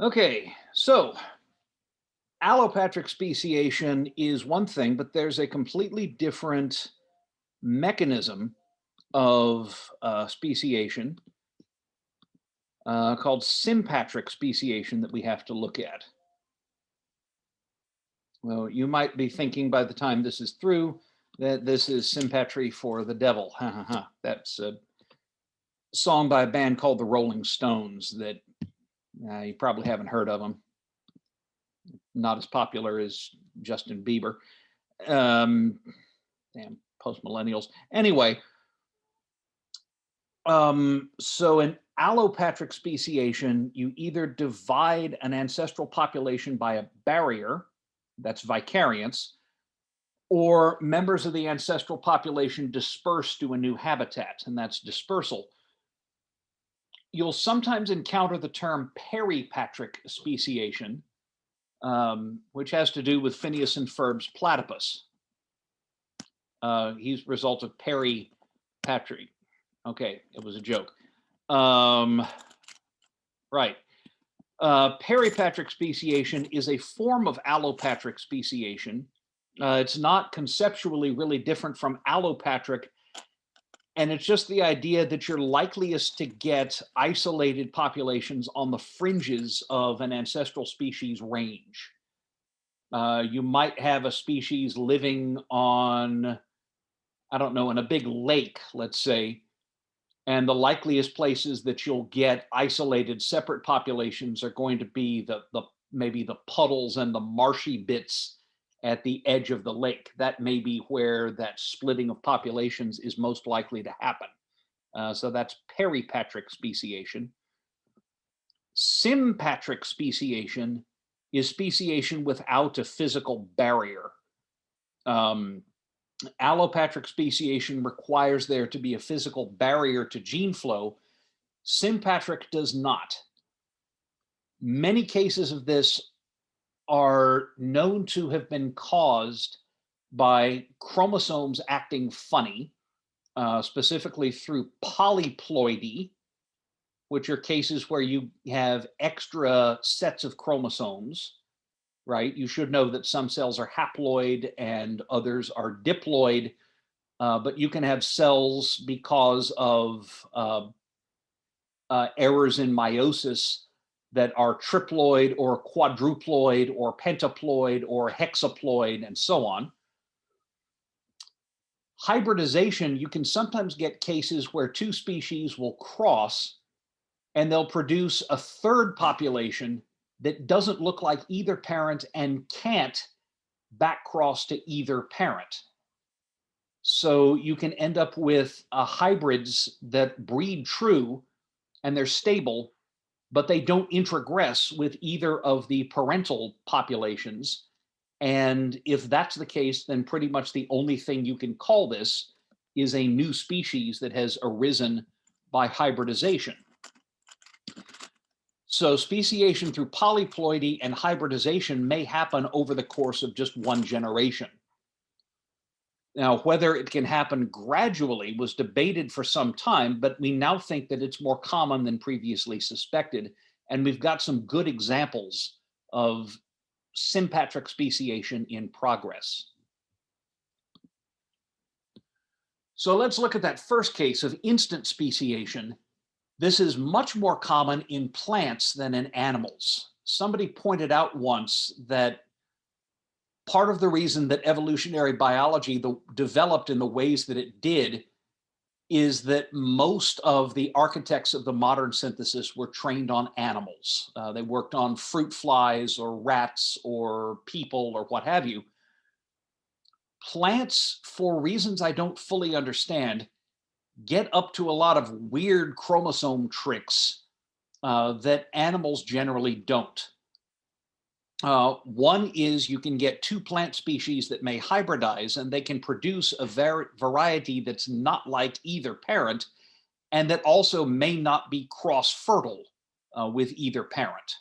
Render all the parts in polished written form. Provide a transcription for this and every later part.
Okay, so allopatric speciation is one thing, but there's a completely different mechanism of speciation called sympatric speciation that we have to look at. Well, you might be thinking by the time this is through that this is sympatry for the devil. Ha ha ha. That's a song by a band called the Rolling Stones that you probably haven't heard of them. Not as popular as Justin Bieber. Damn post millennials. Anyway, so in allopatric speciation, you either divide an ancestral population by a barrier, that's vicariance, or members of the ancestral population disperse to a new habitat, and that's dispersal. You'll sometimes encounter the term peripatric speciation, which has to do with Phineas and Ferb's platypus. He's a result of peripatric. Okay, it was a joke. Right. Peripatric speciation is a form of allopatric speciation. It's not conceptually really different from allopatric, and it's just the idea that you're likeliest to get isolated populations on the fringes of an ancestral species range. You might have a species living on, I don't know, in a big lake, let's say, and the likeliest places that you'll get isolated separate populations are going to be maybe the puddles and the marshy bits at the edge of the lake. That may be where that splitting of populations is most likely to happen. So that's peripatric speciation. Sympatric speciation is speciation without a physical barrier. Allopatric speciation requires there to be a physical barrier to gene flow. Sympatric does not. Many cases of this are known to have been caused by chromosomes acting funny, specifically through polyploidy, which are cases where you have extra sets of chromosomes, right? You should know that some cells are haploid and others are diploid, but you can have cells because of errors in meiosis that are triploid or quadruploid or pentaploid or hexaploid and so on. Hybridization, you can sometimes get cases where two species will cross and they'll produce a third population that doesn't look like either parent and can't back cross to either parent. So you can end up with hybrids that breed true and they're stable, but they don't introgress with either of the parental populations. And if that's the case, then pretty much the only thing you can call this is a new species that has arisen by hybridization. So speciation through polyploidy and hybridization may happen over the course of just one generation. Now, whether it can happen gradually was debated for some time, but we now think that it's more common than previously suspected. And we've got some good examples of sympatric speciation in progress. So let's look at that first case of instant speciation. This is much more common in plants than in animals. Somebody pointed out once that part of the reason that evolutionary biology developed in the ways that it did is that most of the architects of the modern synthesis were trained on animals. They worked on fruit flies or rats or people or what have you. Plants, for reasons I don't fully understand, get up to a lot of weird chromosome tricks that animals generally don't. One is you can get two plant species that may hybridize and they can produce a variety that's not like either parent and that also may not be cross-fertile with either parent.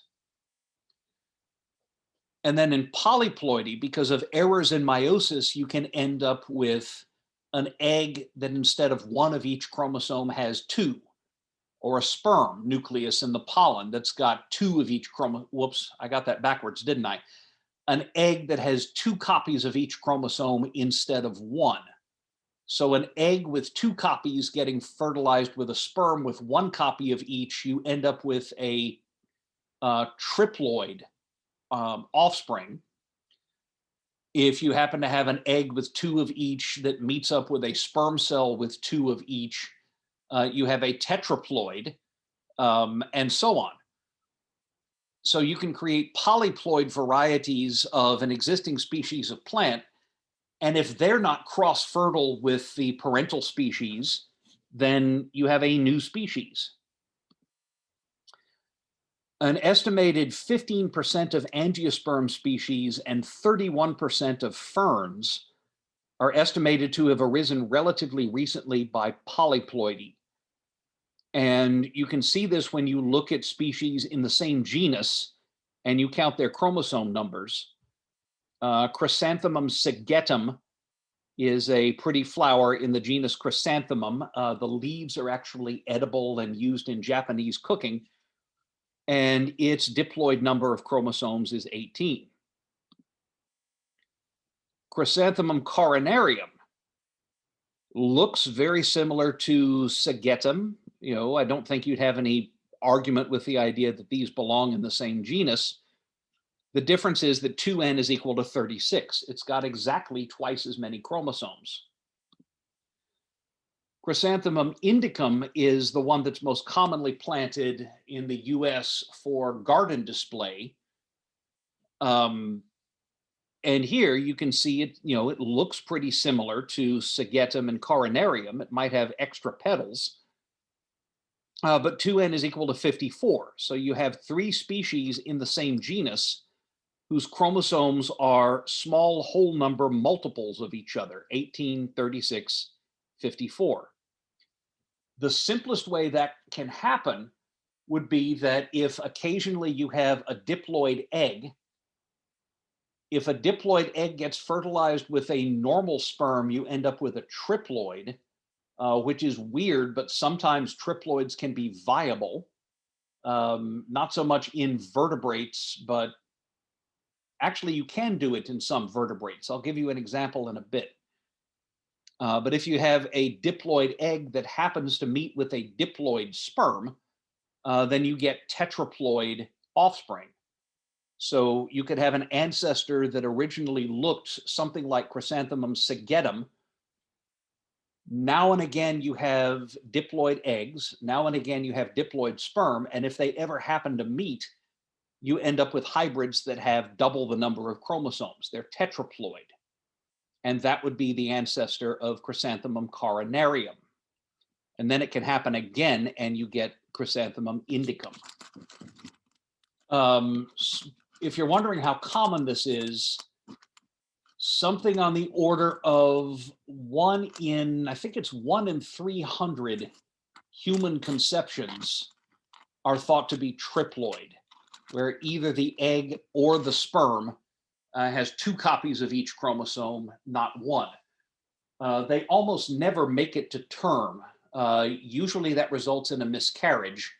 And then in polyploidy, because of errors in meiosis, you can end up with an egg that instead of one of each chromosome has two. or a sperm nucleus in the pollen that's got two of each chromosome. Whoops, I got that backwards, didn't I? An egg that has two copies of each chromosome instead of one. So an egg with two copies getting fertilized with a sperm with one copy of each, you end up with a triploid offspring. If you happen to have an egg with two of each that meets up with a sperm cell with two of each, you have a tetraploid, and so on. So you can create polyploid varieties of an existing species of plant, and if they're not cross-fertile with the parental species, then you have a new species. An estimated 15% of angiosperm species and 31% of ferns are estimated to have arisen relatively recently by polyploidy. And you can see this when you look at species in the same genus and you count their chromosome numbers. Chrysanthemum sigetum is a pretty flower in the genus Chrysanthemum. The leaves are actually edible and used in Japanese cooking, and its diploid number of chromosomes is 18. Chrysanthemum coronarium looks very similar to Sigetum. You know, I don't think you'd have any argument with the idea that these belong in the same genus. The difference is that 2n is equal to 36. It's got exactly twice as many chromosomes. Chrysanthemum indicum is the one that's most commonly planted in the US for garden display. And here you can see it, you know, it looks pretty similar to Sigetum and coronarium. It might have extra petals, but 2n is equal to 54. So you have three species in the same genus whose chromosomes are small whole number multiples of each other, 18, 36, 54. The simplest way that can happen would be that if occasionally you have a diploid egg, if a diploid egg gets fertilized with a normal sperm, you end up with a triploid, which is weird, but sometimes triploids can be viable. Not so much in vertebrates, but actually you can do it in some vertebrates. I'll give you an example in a bit. But if you have a diploid egg that happens to meet with a diploid sperm, then you get tetraploid offspring. So you could have an ancestor that originally looked something like Chrysanthemum sigetum. Now and again, you have diploid eggs. Now and again, you have diploid sperm. And if they ever happen to meet, you end up with hybrids that have double the number of chromosomes. They're tetraploid. And that would be the ancestor of Chrysanthemum coronarium. And then it can happen again, and you get Chrysanthemum indicum. If you're wondering how common this is, something on the order of 1 in, I think it's 1 in 300 human conceptions are thought to be triploid, where either the egg or the sperm has two copies of each chromosome, not one. They almost never make it to term. Usually that results in a miscarriage.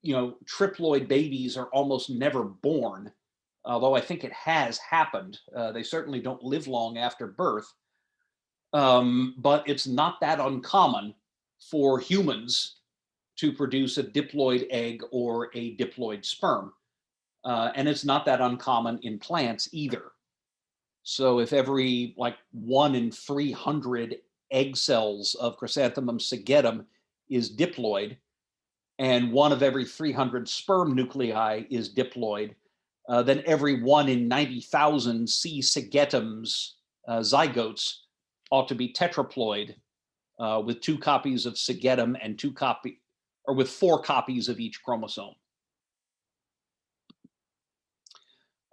You know, triploid babies are almost never born, although I think it has happened. They certainly don't live long after birth. But it's not that uncommon for humans to produce a diploid egg or a diploid sperm. And it's not that uncommon in plants either. So if every like 1 in 300 egg cells of Chrysanthemum sigetum is diploid, and 1 of every 300 sperm nuclei is diploid, then every 1 in 90,000 C. sigetums zygotes ought to be tetraploid with 2 copies of sigetum and with 4 copies of each chromosome.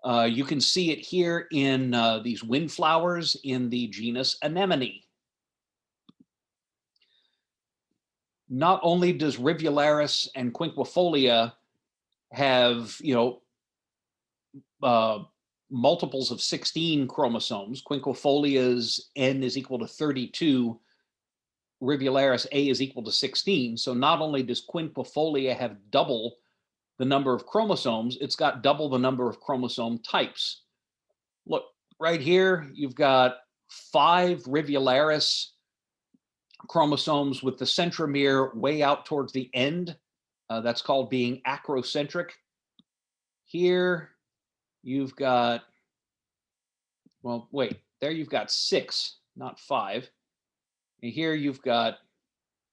You can see it here in these windflowers in the genus Anemone. Not only does Rivularis and Quinquifolia have, you know, multiples of 16 chromosomes. Quinquifolia's N is equal to 32. rivularis A is equal to 16. So not only does quinquefolia have double the number of chromosomes, it's got double the number of chromosome types. Look, right here, you've got 5 rivularis chromosomes with the centromere way out towards the end. That's called being acrocentric. Here, you've got, well, wait, there you've got 6, not 5. And here you've got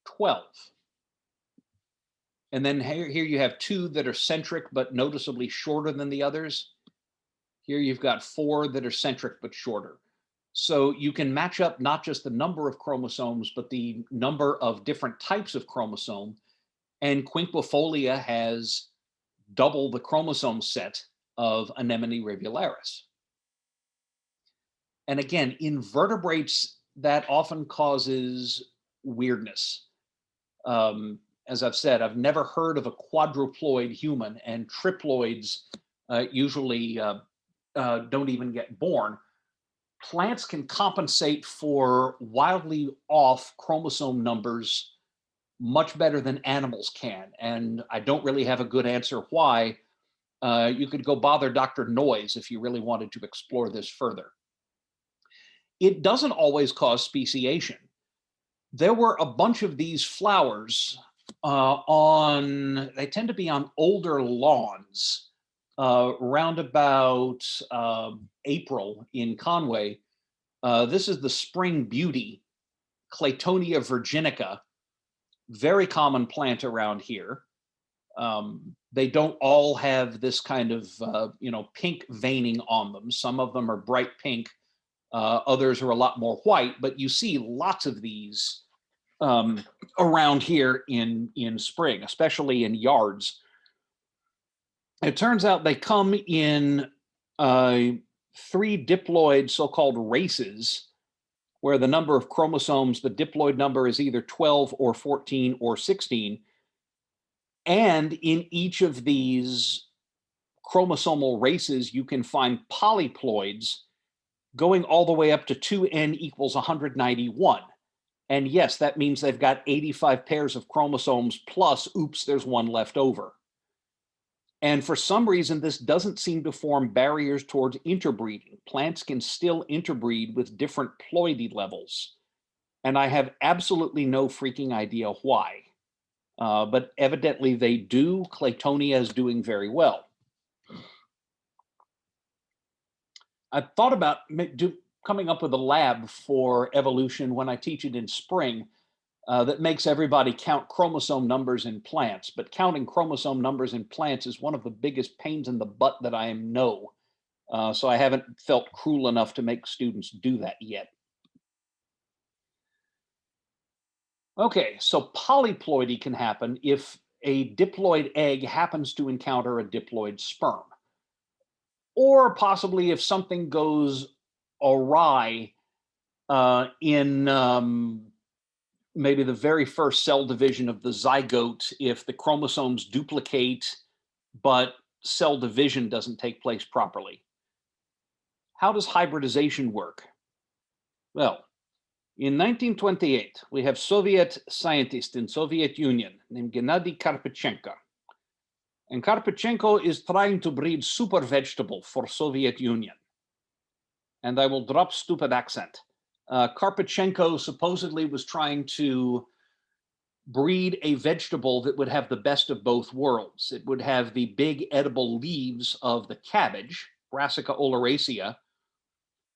12. And then here you have 2 that are centric, but noticeably shorter than the others. Here you've got 4 that are centric, but shorter. So you can match up not just the number of chromosomes, but the number of different types of chromosome. And quinquefolia has double the chromosome set of Anemone rivularis. And again, in vertebrates, that often causes weirdness. As I've said, I've never heard of a quadruploid human, and triploids usually don't even get born. Plants can compensate for wildly off chromosome numbers much better than animals can. And I don't really have a good answer why. You could go bother Dr. Noyes if you really wanted to explore this further. It doesn't always cause speciation. There were a bunch of these flowers they tend to be on older lawns around about April in Conway. This is the spring beauty, Claytonia virginica, very common plant around here. They don't all have this kind of pink veining on them. Some of them are bright pink. Others are a lot more white, but you see lots of these around here in spring, especially in yards. It turns out they come in 3 diploid so-called races, where the number of chromosomes, the diploid number is either 12 or 14 or 16. And in each of these chromosomal races, you can find polyploids going all the way up to 2n equals 191. And yes, that means they've got 85 pairs of chromosomes plus, oops, there's one left over. And for some reason, this doesn't seem to form barriers towards interbreeding. Plants can still interbreed with different ploidy levels. And I have absolutely no freaking idea why. But evidently they do. Claytonia is doing very well. I thought about coming up with a lab for evolution when I teach it in spring that makes everybody count chromosome numbers in plants. But counting chromosome numbers in plants is one of the biggest pains in the butt that I know. So I haven't felt cruel enough to make students do that yet. Okay, so polyploidy can happen if a diploid egg happens to encounter a diploid sperm. Or possibly if something goes awry in maybe the very first cell division of the zygote, if the chromosomes duplicate, but cell division doesn't take place properly. How does hybridization work? Well, in 1928, we have Soviet scientist in Soviet Union named Gennady Karpychenko. And Karpychenko is trying to breed super vegetable for Soviet Union. And I will drop stupid accent. Karpychenko supposedly was trying to breed a vegetable that would have the best of both worlds. It would have the big edible leaves of the cabbage, Brassica oleracea,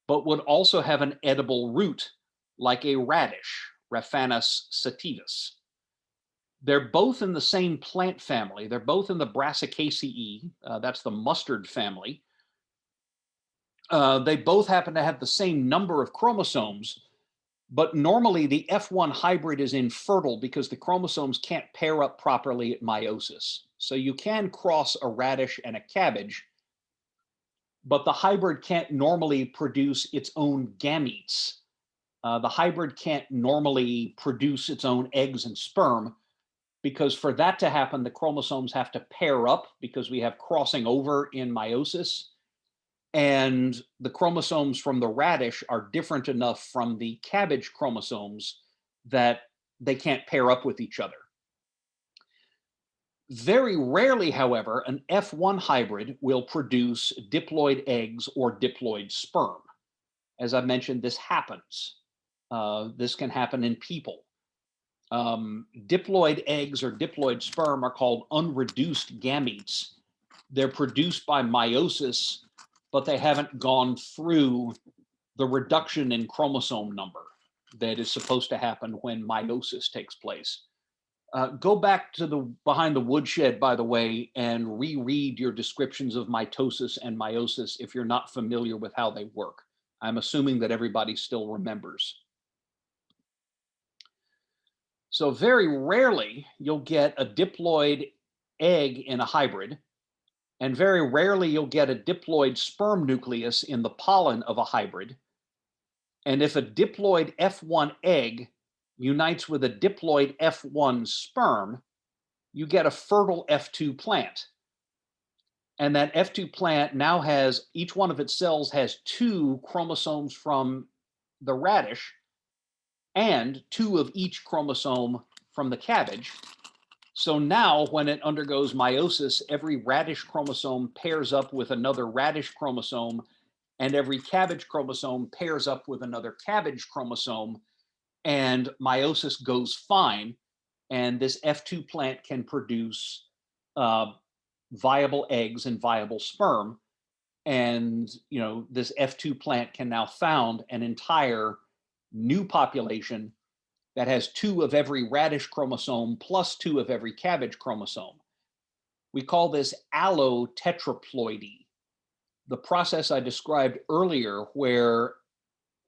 but would also have an edible root like a radish, Raphanus sativus. They're both in the same plant family. They're both in the Brassicaceae. That's the mustard family. They both happen to have the same number of chromosomes, but normally the F1 hybrid is infertile because the chromosomes can't pair up properly at meiosis. So you can cross a radish and a cabbage, but the hybrid can't normally produce its own gametes. The hybrid can't normally produce its own eggs and sperm, because for that to happen, the chromosomes have to pair up because we have crossing over in meiosis. And the chromosomes from the radish are different enough from the cabbage chromosomes that they can't pair up with each other. Very rarely, however, an F1 hybrid will produce diploid eggs or diploid sperm. As I mentioned, this happens. This can happen in people. Diploid eggs or diploid sperm are called unreduced gametes. They're produced by meiosis, but they haven't gone through the reduction in chromosome number that is supposed to happen when meiosis takes place. Go back to the behind the woodshed, by the way, and reread your descriptions of mitosis and meiosis if you're not familiar with how they work. I'm assuming that everybody still remembers. So very rarely you'll get a diploid egg in a hybrid, and very rarely you'll get a diploid sperm nucleus in the pollen of a hybrid. And if a diploid F1 egg unites with a diploid F1 sperm, you get a fertile F2 plant. And that F2 plant now has, each one of its cells has 2 chromosomes from the radish and 2 of each chromosome from the cabbage. So now when it undergoes meiosis, every radish chromosome pairs up with another radish chromosome, and every cabbage chromosome pairs up with another cabbage chromosome, and meiosis goes fine, and this F2 plant can produce viable eggs and viable sperm. And this F2 plant can now found an entire new population that has 2 of every radish chromosome plus 2 of every cabbage chromosome. We call this allotetraploidy. The process I described earlier, where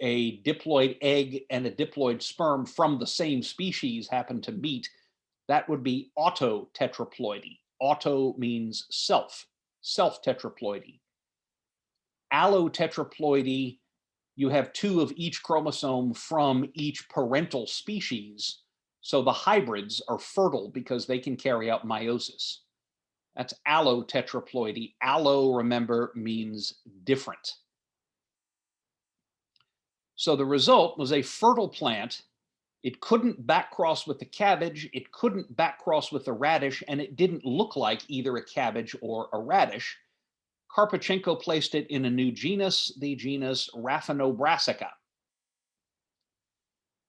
a diploid egg and a diploid sperm from the same species happen to meet, that would be autotetraploidy. Auto means self, self-tetraploidy. Allotetraploidy, you have 2 of each chromosome from each parental species, so the hybrids are fertile because they can carry out meiosis. That's allotetraploidy. Allo, remember, means different. So the result was a fertile plant. It couldn't backcross with the cabbage, it couldn't backcross with the radish, and it didn't look like either a cabbage or a radish. Karpachenko placed it in a new genus, the genus Raphanobrassica.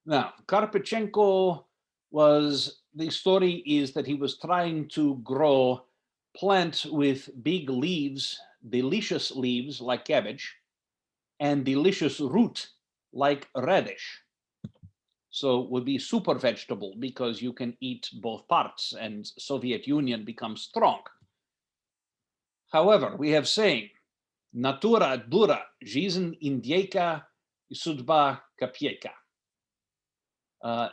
Now, Karpachenko the story is that he was trying to grow plant with big leaves, delicious leaves like cabbage, and delicious root like radish. So it would be super vegetable because you can eat both parts, and Soviet Union becomes strong. However, we have saying, natura dura, жизнь индейка и судьба копейка.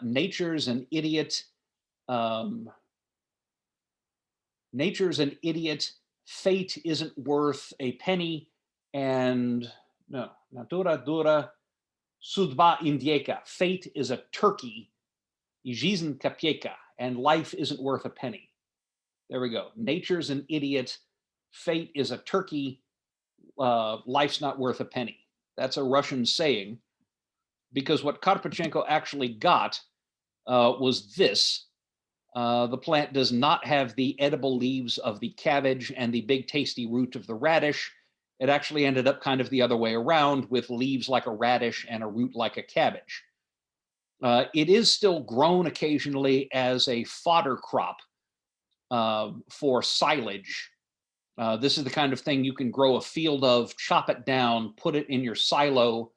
Nature's an idiot. Nature's an idiot. Fate isn't worth a penny. And no, natura dura, судьба индейка. Fate is a turkey. И жизнь копейка. And life isn't worth a penny. There we go. Nature's an idiot. Fate is a turkey. Life's not worth a penny. That's a Russian saying, because what Karpachenko actually got was this. The plant does not have the edible leaves of the cabbage and the big tasty root of the radish. It actually ended up kind of the other way around, with leaves like a radish and a root like a cabbage. It is still grown occasionally as a fodder crop for silage. This is the kind of thing you can grow a field of, chop it down, put it in your silo,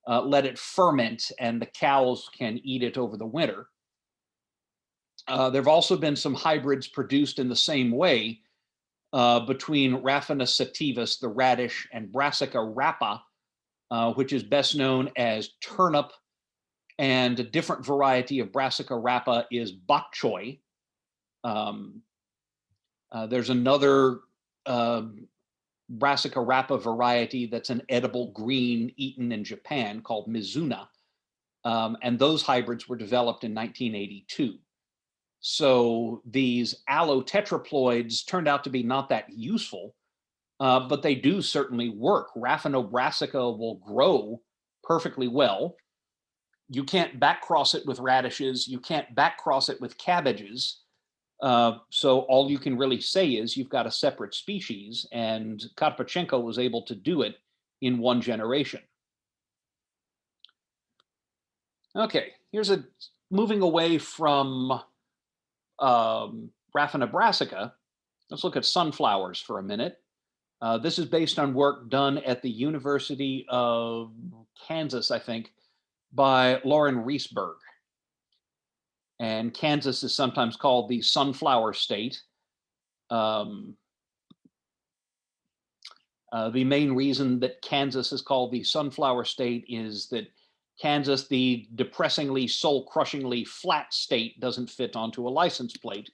let it ferment, and the cows can eat it over the winter. There have also been some hybrids produced in the same way between Raphanus sativus, the radish, and Brassica rapa, which is best known as turnip. And a different variety of Brassica rapa is bok choy. There's another Brassica rapa variety that's an edible green eaten in Japan called Mizuna. And those hybrids were developed in 1982. So these allotetraploids turned out to be not that useful, but they do certainly work. Raphanobrassica will grow perfectly well. You can't backcross it with radishes. You can't backcross it with cabbages. So all you can really say is you've got a separate species, and Karpachenko was able to do it in one generation. Okay, here's a moving away from Raphina brassica. Let's look at sunflowers for a minute. This is based on work done at the University of Kansas, I think, by Lauren Reisberg. And Kansas is sometimes called the sunflower state. The main reason that Kansas is called the sunflower state is that Kansas, the depressingly, soul-crushingly flat state, doesn't fit onto a license plate.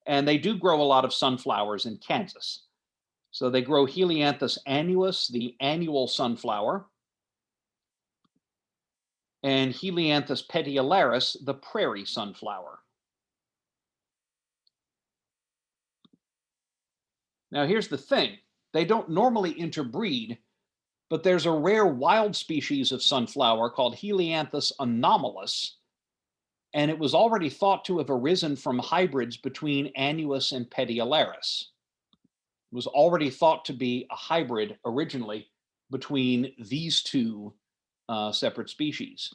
And they do grow a lot of sunflowers in Kansas. So they grow Helianthus annuus, the annual sunflower, and Helianthus petiolaris, the prairie sunflower. Now here's the thing. They don't normally interbreed, but there's a rare wild species of sunflower called Helianthus anomalus, and it was already thought to have arisen from hybrids between annuus and petiolaris. It was already thought to be a hybrid originally between these two separate species.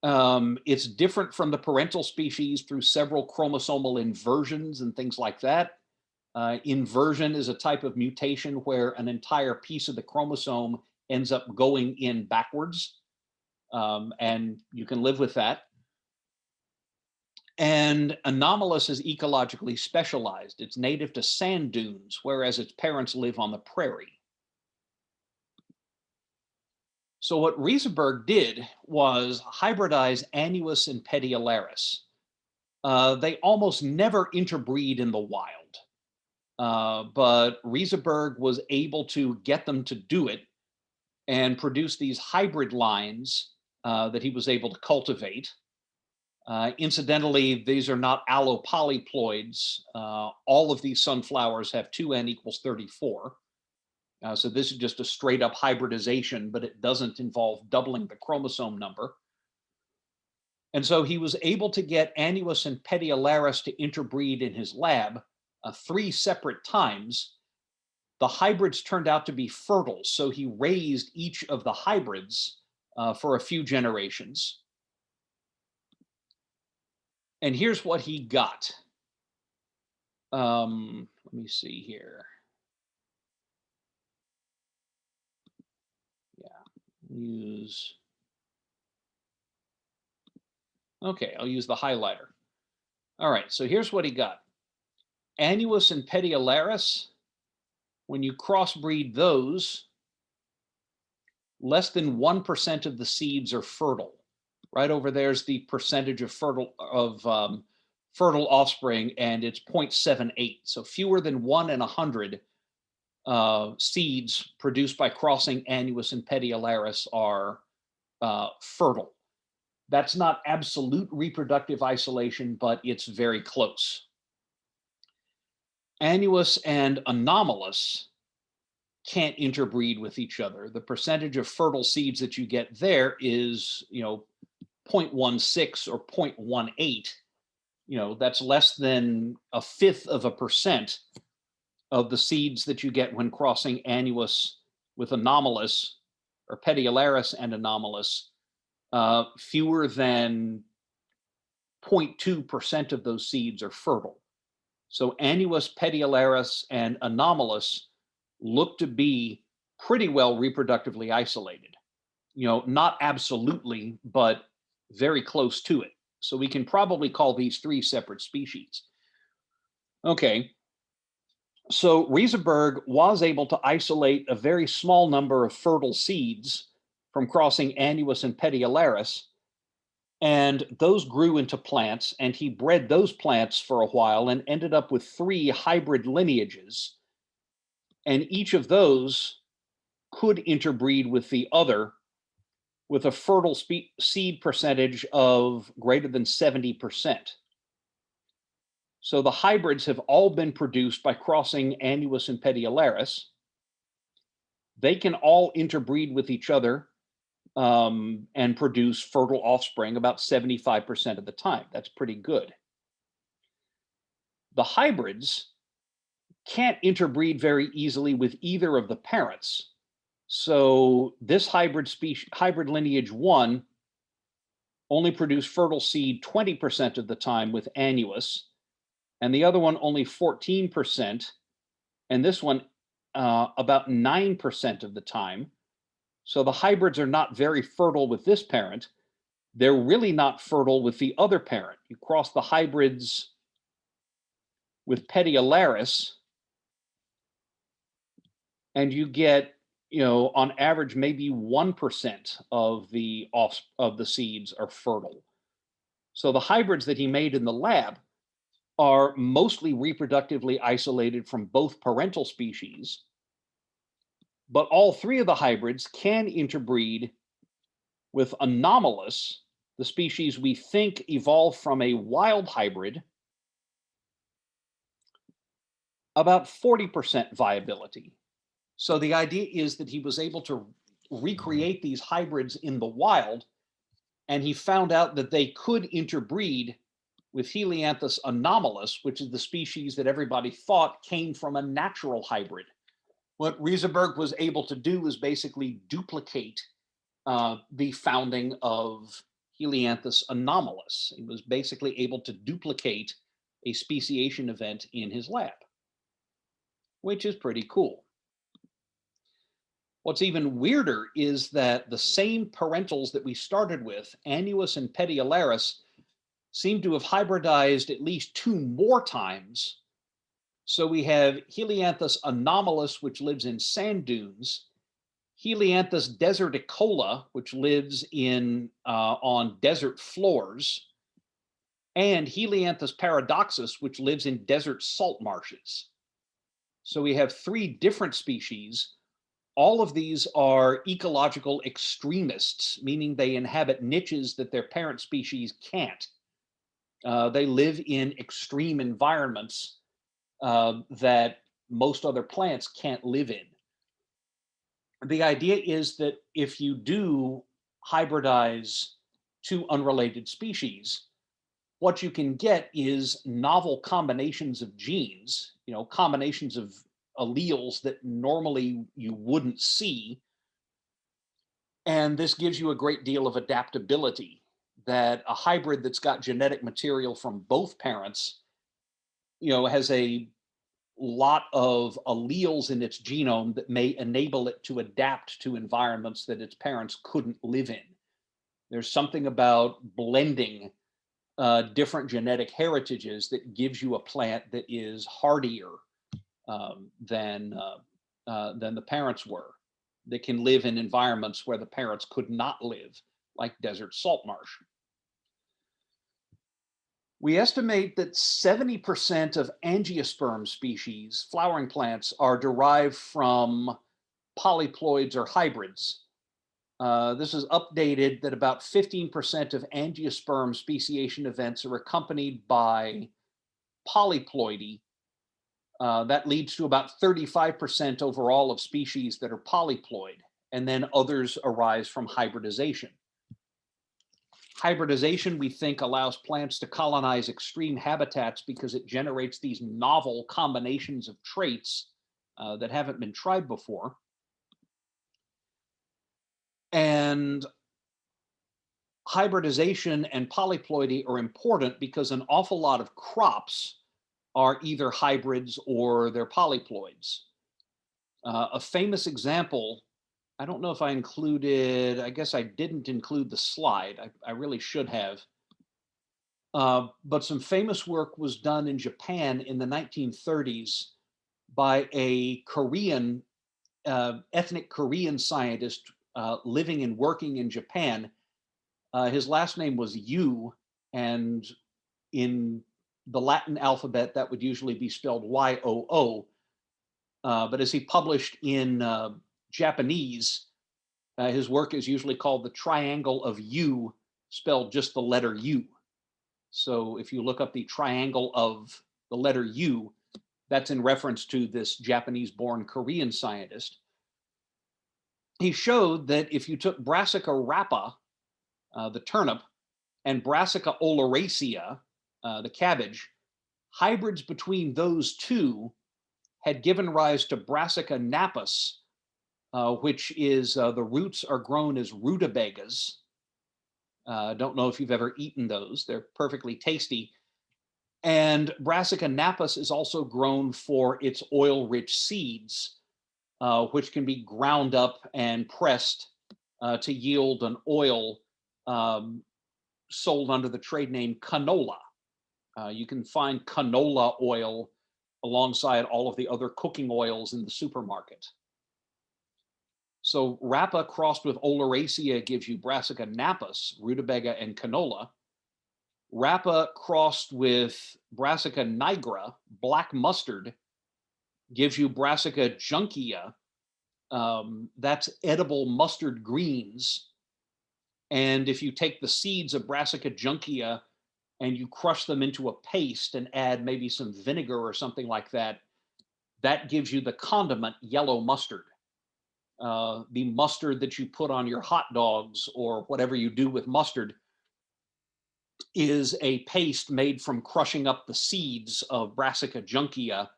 It's different from the parental species through several chromosomal inversions and things like that. Inversion is a type of mutation where an entire piece of the chromosome ends up going in backwards, and you can live with that. And anomalous is ecologically specialized. It's native to sand dunes, whereas its parents live on the prairie. So what Reisberg did was hybridize annuus and petiolaris. They almost never interbreed in the wild, but Reisberg was able to get them to do it and produce these hybrid lines that he was able to cultivate. Incidentally, these are not allopolyploids. All of these sunflowers have 2n equals 34. So this is just a straight up hybridization, but it doesn't involve doubling the chromosome number. And so he was able to get annuus and petiolaris to interbreed in his lab 3 separate times. The hybrids turned out to be fertile, so he raised each of the hybrids for a few generations. And here's what he got. Let me see here. I'll use the highlighter. All right, so here's what he got. Annuus and petiolaris, when you crossbreed those, less than 1% of the seeds are fertile. Right over there's the percentage of fertile offspring, and it's 0.78. So fewer than 1 in 100 seeds produced by crossing annuus and petiolaris are fertile. That's not absolute reproductive isolation, but it's very close. Annuus and anomalous can't interbreed with each other. The percentage of fertile seeds that you get there is, 0.16 or 0.18. That's less than 0.1% of the seeds that you get when crossing annuus with anomalous, or petiolaris and anomalous. Fewer than 0.2% of those seeds are fertile. So annuus, petiolaris, and anomalous look to be pretty well reproductively isolated. Not absolutely, but very close to it. So we can probably call these 3 separate species. Okay. So Reisberg was able to isolate a very small number of fertile seeds from crossing annuus and petiolaris, and those grew into plants, and he bred those plants for a while and ended up with 3 hybrid lineages, and each of those could interbreed with the other with a fertile seed percentage of greater than 70%. So the hybrids have all been produced by crossing annuus and petiolaris. They can all interbreed with each other and produce fertile offspring about 75% of the time. That's pretty good. The hybrids can't interbreed very easily with either of the parents. So this hybrid lineage 1 only produced fertile seed 20% of the time with annuus, and the other one only 14%, and this one about 9% of the time. So the hybrids are not very fertile with this parent. They're really not fertile with the other parent. You cross the hybrids with Petiolaris, and you get, on average, maybe 1% of the seeds are fertile. So the hybrids that he made in the lab are mostly reproductively isolated from both parental species, but all three of the hybrids can interbreed with anomalous, the species we think evolved from a wild hybrid, about 40% viability. So the idea is that he was able to recreate these hybrids in the wild, and he found out that they could interbreed with Helianthus anomalus, which is the species that everybody thought came from a natural hybrid. What Rieseberg was able to do was basically duplicate the founding of Helianthus anomalus. He was basically able to duplicate a speciation event in his lab, which is pretty cool. What's even weirder is that the same parentals that we started with, Annuus and Petiolaris, seem to have hybridized at least 2 more times. So we have Helianthus anomalus, which lives in sand dunes, Helianthus deserticola, which lives on desert floors, and Helianthus paradoxus, which lives in desert salt marshes. So we have 3 different species. All of these are ecological extremists, meaning they inhabit niches that their parent species can't. They live in extreme environments that most other plants can't live in. The idea is that if you do hybridize 2 unrelated species, what you can get is novel combinations of genes, combinations of alleles that normally you wouldn't see. And this gives you a great deal of adaptability, that a hybrid that's got genetic material from both parents, has a lot of alleles in its genome that may enable it to adapt to environments that its parents couldn't live in. There's something about blending different genetic heritages that gives you a plant that is hardier than the parents were, that can live in environments where the parents could not live, like desert salt marsh. We estimate that 70% of angiosperm species, flowering plants, are derived from polyploids or hybrids. This is updated that about 15% of angiosperm speciation events are accompanied by polyploidy. That leads to about 35% overall of species that are polyploid, and then others arise from hybridization. Hybridization, we think, allows plants to colonize extreme habitats because it generates these novel combinations of traits that haven't been tried before. And hybridization and polyploidy are important because an awful lot of crops are either hybrids or they're polyploids. A famous example, I don't know if I included, I guess I didn't include the slide. I really should have. But some famous work was done in Japan in the 1930s by a Korean, ethnic Korean scientist living and working in Japan. His last name was Yu, and in the Latin alphabet, that would usually be spelled Y-O-O. But as he published in Japanese, his work is usually called the Triangle of U, spelled just the letter U. So if you look up the Triangle of the letter U, that's in reference to this Japanese-born Korean scientist. he showed that if you took Brassica rapa, the turnip, and Brassica oleracea, the cabbage, hybrids between those two had given rise to Brassica napus, which is the roots are grown as rutabagas. Don't know if you've ever eaten those. They're perfectly tasty. And Brassica napus is also grown for its oil-rich seeds, which can be ground up and pressed to yield an oil um, sold under the trade name canola. You can find canola oil alongside all of the other cooking oils in the supermarket. So rapa crossed with oleracea gives you Brassica napus, rutabaga, and canola. Rapa crossed with Brassica nigra, black mustard, gives you Brassica juncea. That's edible mustard greens. And if you take the seeds of Brassica juncea and you crush them into a paste and add maybe some vinegar or something like that, that gives you the condiment yellow mustard. The mustard that you put on your hot dogs or whatever you do with mustard is a paste made from crushing up the seeds of Brassica juncea,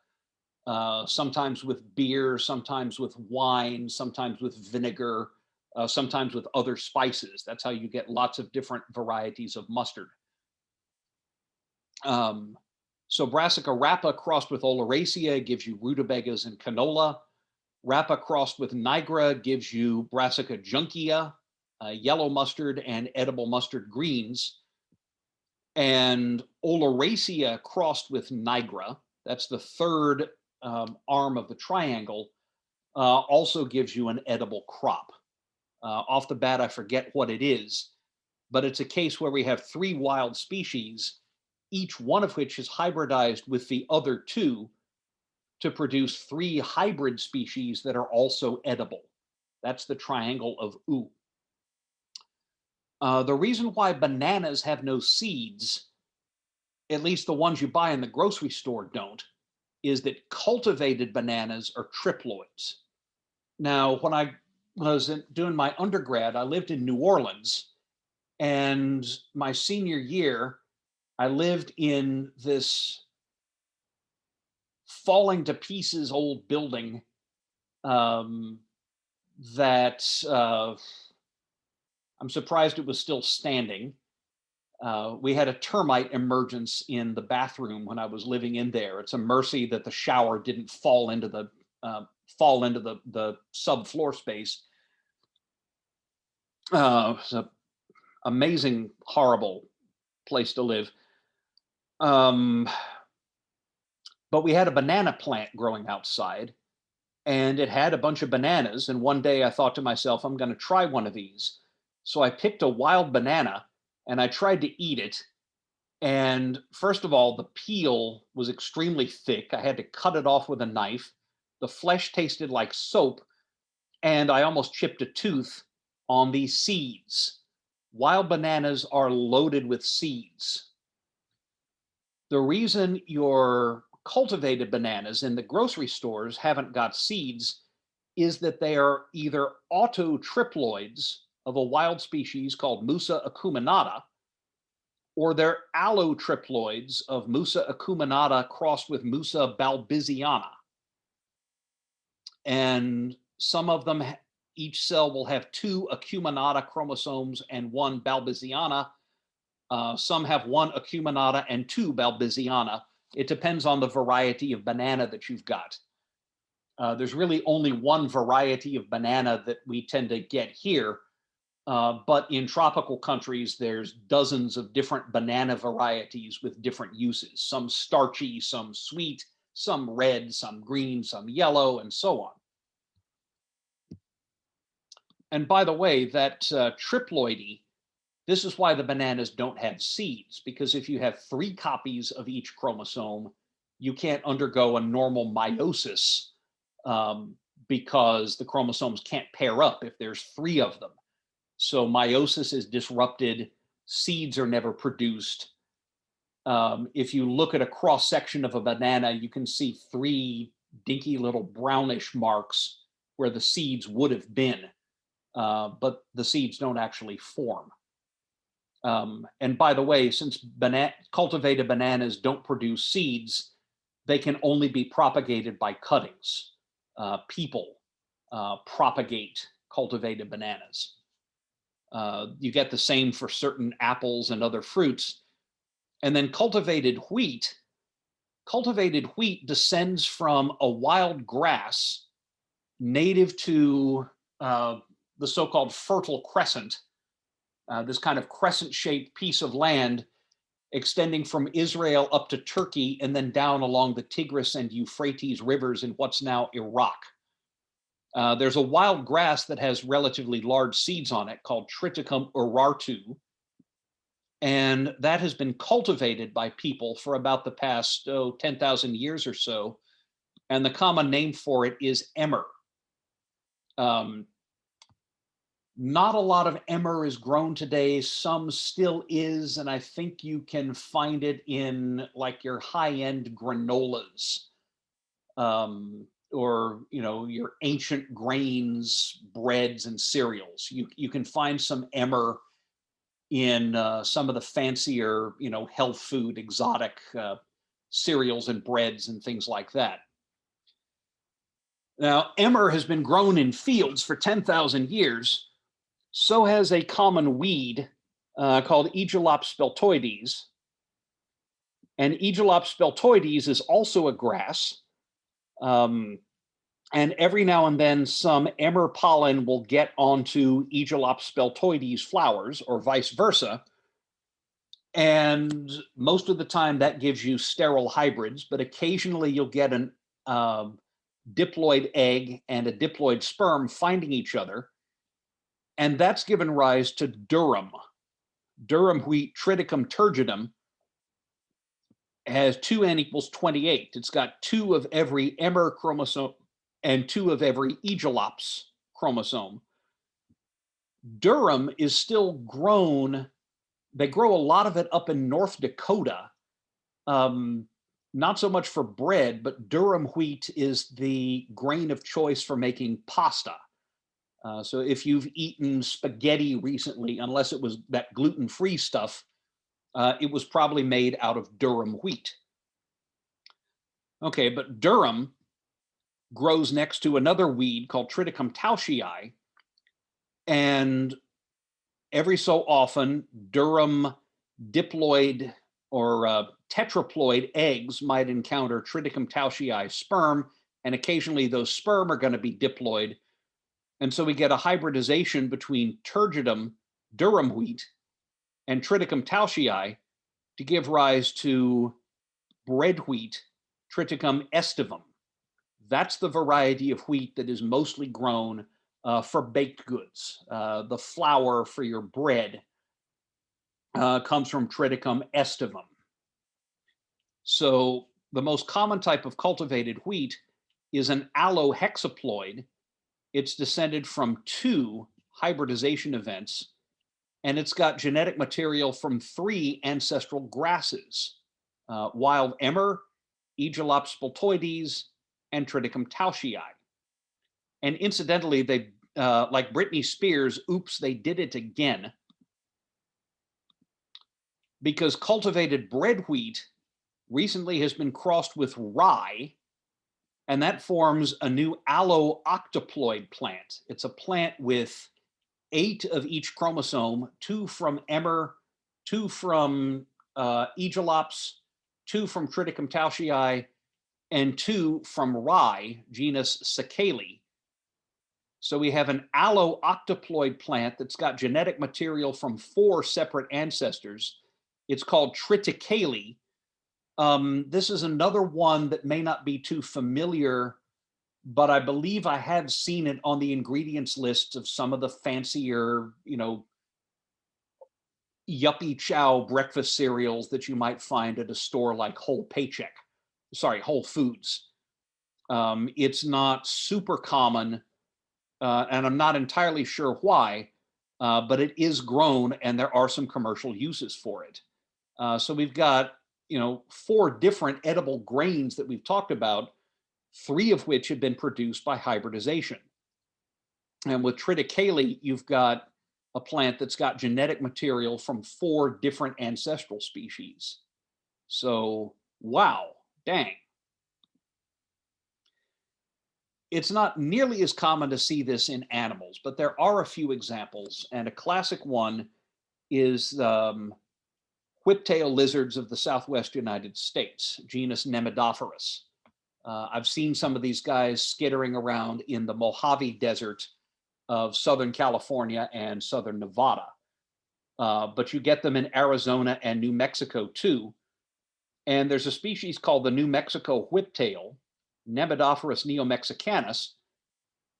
sometimes with beer, sometimes with wine, sometimes with vinegar, sometimes with other spices. That's how you get lots of different varieties of mustard. So Brassica rapa crossed with oleracea gives you rutabagas and canola. Rapa crossed with nigra gives you Brassica juncea, yellow mustard, and edible mustard greens. And oleracea crossed with nigra, that's the third arm of the triangle, also gives you an edible crop. Off the bat, I forget what it is, but it's a case where we have 3 wild species, each one of which is hybridized with the other 2 to produce 3 hybrid species that are also edible. That's the triangle of U. The reason why bananas have no seeds, at least the ones you buy in the grocery store don't, is that cultivated bananas are triploids. Now, when I was doing my undergrad, I lived in New Orleans, and my senior year, I lived in this falling to pieces old building that I'm surprised it was still standing. We had a termite emergence in the bathroom when I was living in there. It's a mercy that the shower didn't fall into the subfloor space. It's an amazing, horrible place to live. But we had a banana plant growing outside, and it had a bunch of bananas. And one day I thought to myself, I'm going to try one of these. So I picked a wild banana and I tried to eat it. And first of all, the peel was extremely thick. I had to cut it off with a knife. The flesh tasted like soap, and I almost chipped a tooth on these seeds. Wild bananas are loaded with seeds. The reason your cultivated bananas in the grocery stores haven't got seeds is that they are either autotriploids of a wild species called Musa acuminata, or they're allotriploids of Musa acuminata crossed with Musa balbiziana. And some of them, each cell will have 2 acuminata chromosomes and 1 balbiziana. Some have 1 acuminata and 2 balbiziana. It depends on the variety of banana that you've got. There's really only 1 variety of banana that we tend to get here. But in tropical countries, there's dozens of different banana varieties with different uses. Some starchy, some sweet, some red, some green, some yellow, and so on. And by the way, that triploidy, this is why the bananas don't have seeds, because if you have 3 copies of each chromosome, you can't undergo a normal meiosis because the chromosomes can't pair up if there's 3 of them. So meiosis is disrupted, seeds are never produced. If you look at a cross section of a banana, you can see 3 dinky little brownish marks where the seeds would have been. but the seeds don't actually form. And by the way, since cultivated bananas don't produce seeds, they can only be propagated by cuttings. People propagate cultivated bananas. You get the same for certain apples and other fruits. And then cultivated wheat descends from a wild grass native to the so-called Fertile Crescent, this kind of crescent-shaped piece of land extending from Israel up to Turkey and then down along the Tigris and Euphrates rivers in what's now Iraq. There's a wild grass that has relatively large seeds on it called Triticum urartu, and that has been cultivated by people for about the past 10,000 years or so, and the common name for it is emmer. Not a lot of emmer is grown today. Some still is, and I think you can find it in like your high-end granolas, or your ancient grains, breads, and cereals. You can find some emmer in some of the fancier, health food, exotic cereals and breads and things like that. Now, emmer has been grown in fields for 10,000 years. So has a common weed called Aegilops speltoides. And Aegilops speltoides is also a grass. And every now and then some emmer pollen will get onto Aegilops speltoides flowers or vice versa. And most of the time that gives you sterile hybrids, but occasionally you'll get an diploid egg and a diploid sperm finding each other. And that's given rise to durum. Durum wheat, Triticum turgidum, has 2n equals 28. It's got 2 of every emmer chromosome and 2 of every Aegilops chromosome. Durum is still grown. They grow a lot of it up in North Dakota. Not so much for bread, but durum wheat is the grain of choice for making pasta. So if you've eaten spaghetti recently, unless it was that gluten-free stuff, it was probably made out of durum wheat. Okay, but durum grows next to another weed called Triticum tauschii, and every so often durum diploid or tetraploid eggs might encounter Triticum tauschii sperm, and occasionally those sperm are going to be diploid. And so we get a hybridization between turgidum durum wheat and Triticum tauschii to give rise to bread wheat, Triticum aestivum. That's the variety of wheat that is mostly grown for baked goods. The flour for your bread comes from Triticum aestivum. So the most common type of cultivated wheat is an allohexaploid. It's descended from 2 hybridization events, and it's got genetic material from 3 ancestral grasses, wild emmer, Aegilops speltoides, and Triticum tauschii. And incidentally, they, like Britney Spears, oops, they did it again, because cultivated bread wheat recently has been crossed with rye, and that forms a new allo-octoploid plant. It's a plant with 8 of each chromosome, 2 from emmer, 2 from Aegilops, 2 from Triticum tauschii, and 2 from rye, genus Sakali. So we have an allo-octoploid plant that's got genetic material from 4 separate ancestors. It's called Triticale. This is another one that may not be too familiar, but I believe I have seen it on the ingredients lists of some of the fancier, yuppie chow breakfast cereals that you might find at a store like Whole Foods. It's not super common, and I'm not entirely sure why, but it is grown and there are some commercial uses for it. So we've got, 4 different edible grains that we've talked about, 3 of which have been produced by hybridization. And with triticale, you've got a plant that's got genetic material from 4 different ancestral species. So, wow, dang. It's not nearly as common to see this in animals, but there are a few examples. And a classic one is whiptail lizards of the Southwest United States, genus Nemidophorus. I've seen some of these guys skittering around in the Mojave Desert of Southern California and Southern Nevada. But you get them in Arizona and New Mexico too. And there's a species called the New Mexico whiptail, Nemidophorus neomexicanus.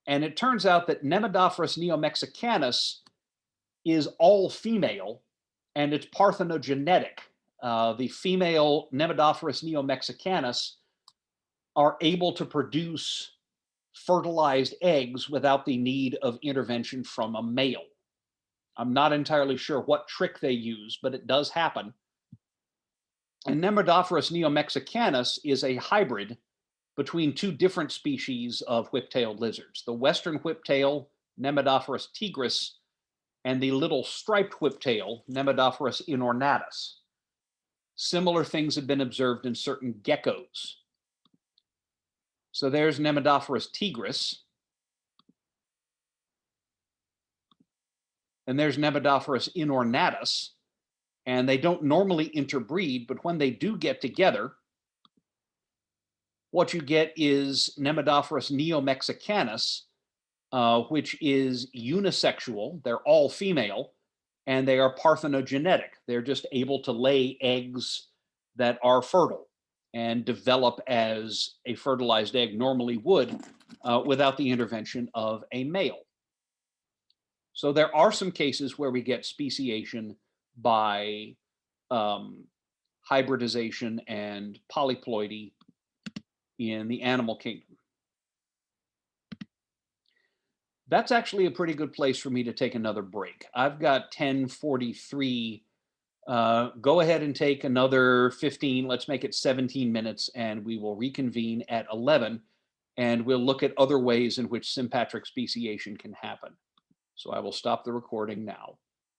And it turns out that Nemidophorus neomexicanus is all female and it's parthenogenetic. The female Nemidophorus neomexicanus are able to produce fertilized eggs without the need of intervention from a male. I'm not entirely sure what trick they use, but it does happen. And Nemidophorus neomexicanus is a hybrid between 2 different species of whip-tailed lizards, the western whiptail, Nemidophorus tigris, and the little striped whiptail, Nemidophorus inornatus. Similar things have been observed in certain geckos. So there's Nemidophorus tigris. And there's Nemidophorus inornatus. And they don't normally interbreed, but when they do get together, what you get is Nemidophorus neomexicanus, which is unisexual. They're all female, and they are parthenogenetic. They're just able to lay eggs that are fertile and develop as a fertilized egg normally would without the intervention of a male. So there are some cases where we get speciation by hybridization and polyploidy in the animal kingdom. That's actually a pretty good place for me to take another break. I've got 10:43. Go ahead and take another 15. Let's make it 17 minutes, and we will reconvene at 11, and we'll look at other ways in which sympatric speciation can happen. So I will stop the recording now.